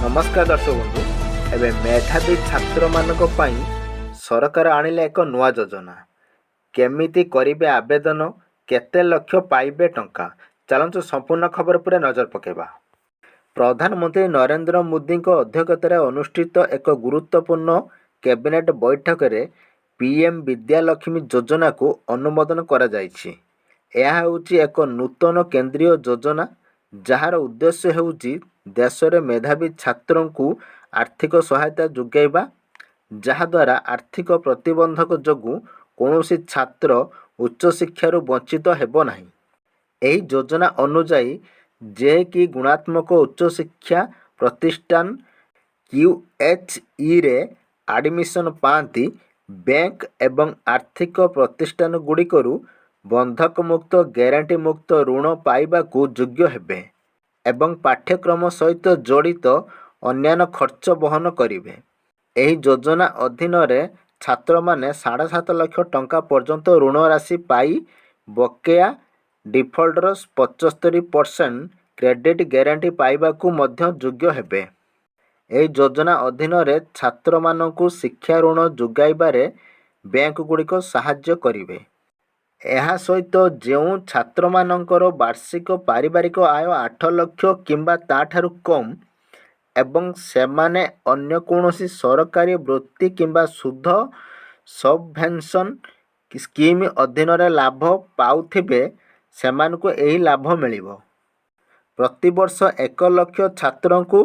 नमस्कार दर्शक बंधु एवं मेधावी छात्र मानक पई सरकार आनिले एक नुआ योजना केमिति करिवे आवेदन केते लक्ष पाइबे टंका चलंतु संपूर्ण खबर पर नजर पकेबा। प्रधानमंत्री नरेंद्र मोदी अध्यक्षतार अनुष्ठित एक गुरुत्वपूर्ण कैबिनेट बैठक में पीएम विद्यालक्ष्मी योजना को अनुमोदन करा जायछि। यह हेउछि एक नूतन केंद्रीय योजना जार उद्देश्य हेउछि देशरे मेधावी छात्रों को आर्थिक सहायता जोगाइबा जहाद्वारा आर्थिक प्रतिबंधक जोगु कौनसी छात्र उच्च शिक्षार वंचित हेबो नाही। एही योजना अनुजाई जे कि गुणात्मक उच्च शिक्षा प्रतिष्ठान QHE रे एडमिशन पाती बैंक एवं आर्थिक प्रतिष्ठान गुड़िकरू बंधक मुक्त ग्यारंटी मुक्त ऋण पाइबाकू योग्य हेबे एवं पाठ्यक्रम सहित जड़ित अन्यान्य खर्च बहन करिवे। एही योजना अधीन रे छात्र माने 7.5 लाख टंका पर्यंत ऋण राशि पाई बकेया डिफॉल्टर 75% क्रेडिट ग्यारंटी पाइबाकू मध्य योग्य हेबे। एही योजना अधीन रे छात्र मानकू शिक्षा ऋण जोगाइबारे बैंक गुड़िक साहाय्य करिवे। ଏହା ସହିତ ଯେଉଁ ଛାତ୍ରମାନଙ୍କର ବାର୍ଷିକ ପାରିବାରିକ ଆୟ 8 ଲକ୍ଷ କିମ୍ବା ତାଠାରୁ କମ୍ ଏବଂ ସେମାନେ ଅନ୍ୟ କୌଣସି ସରକାରୀ ବୃତ୍ତି କିମ୍ବା ସୁଧ ସବଭେନ୍ସନ୍ ସ୍କିମ୍ ଅଧୀନରେ ଲାଭ ପାଉଥିବେ ସେମାନଙ୍କୁ ଏହି ଲାଭ ମିଳିବ। ପ୍ରତିବର୍ଷ 1 ଲକ୍ଷ ଛାତ୍ରଙ୍କୁ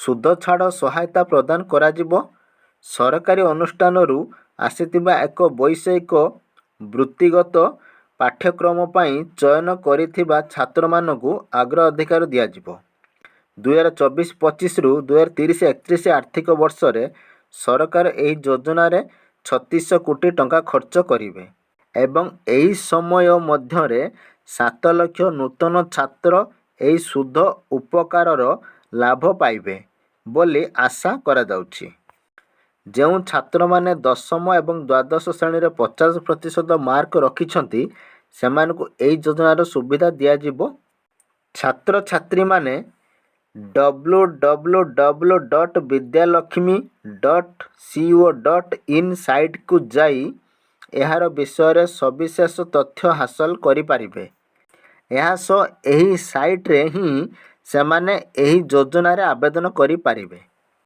ସୁଧ ଛାଡ଼ ସହାୟତା ପ୍ରଦାନ କରାଯିବ। ସରକାରୀ ଅନୁଷ୍ଠାନରୁ ଆସିଥିବା ଏକ ବୈଷୟିକ ବୃତ୍ତିଗତ ପାଠ୍ୟକ୍ରମ ପାଇଁ ଚୟନ କରିଥିବା ଛାତ୍ରମାନଙ୍କୁ ଅଗ୍ରାଧିକାର ଦିଆଯିବ। 2024-25 ରୁ 2030-31 ଆର୍ଥିକ ବର୍ଷରେ ସରକାର ଏହି ଯୋଜନାରେ 3600 କୋଟି ଟଙ୍କା ଖର୍ଚ୍ଚ କରିବେ ଏବଂ ଏହି ସମୟ ମଧ୍ୟରେ 7 ଲକ୍ଷ ନୂତନ ଛାତ୍ର ଏହି ସୁଧ ଉପକାରର ଲାଭ ପାଇବେ ବୋଲି ଆଶା କରାଯାଉଛି। ଯେଉଁ ଛାତ୍ରମାନେ ଦଶମ ଏବଂ ଦ୍ୱାଦଶ ଶ୍ରେଣୀରେ 50% ମାର୍କ ରଖିଛନ୍ତି ସେମାନଙ୍କୁ ଏହି ଯୋଜନାର ସୁବିଧା ଦିଆଯିବ। ଛାତ୍ରଛାତ୍ରୀମାନେ www.vidyalakshmi.co.in ସାଇଟ୍କୁ ଯାଇ ଏହାର ବିଷୟରେ ସବିଶେଷ ତଥ୍ୟ ହାସଲ କରିପାରିବେ। ଏହା ସହ ଏହି ସାଇଟ୍ରେ ହିଁ ସେମାନେ ଏହି ଯୋଜନାରେ ଆବେଦନ କରିପାରିବେ।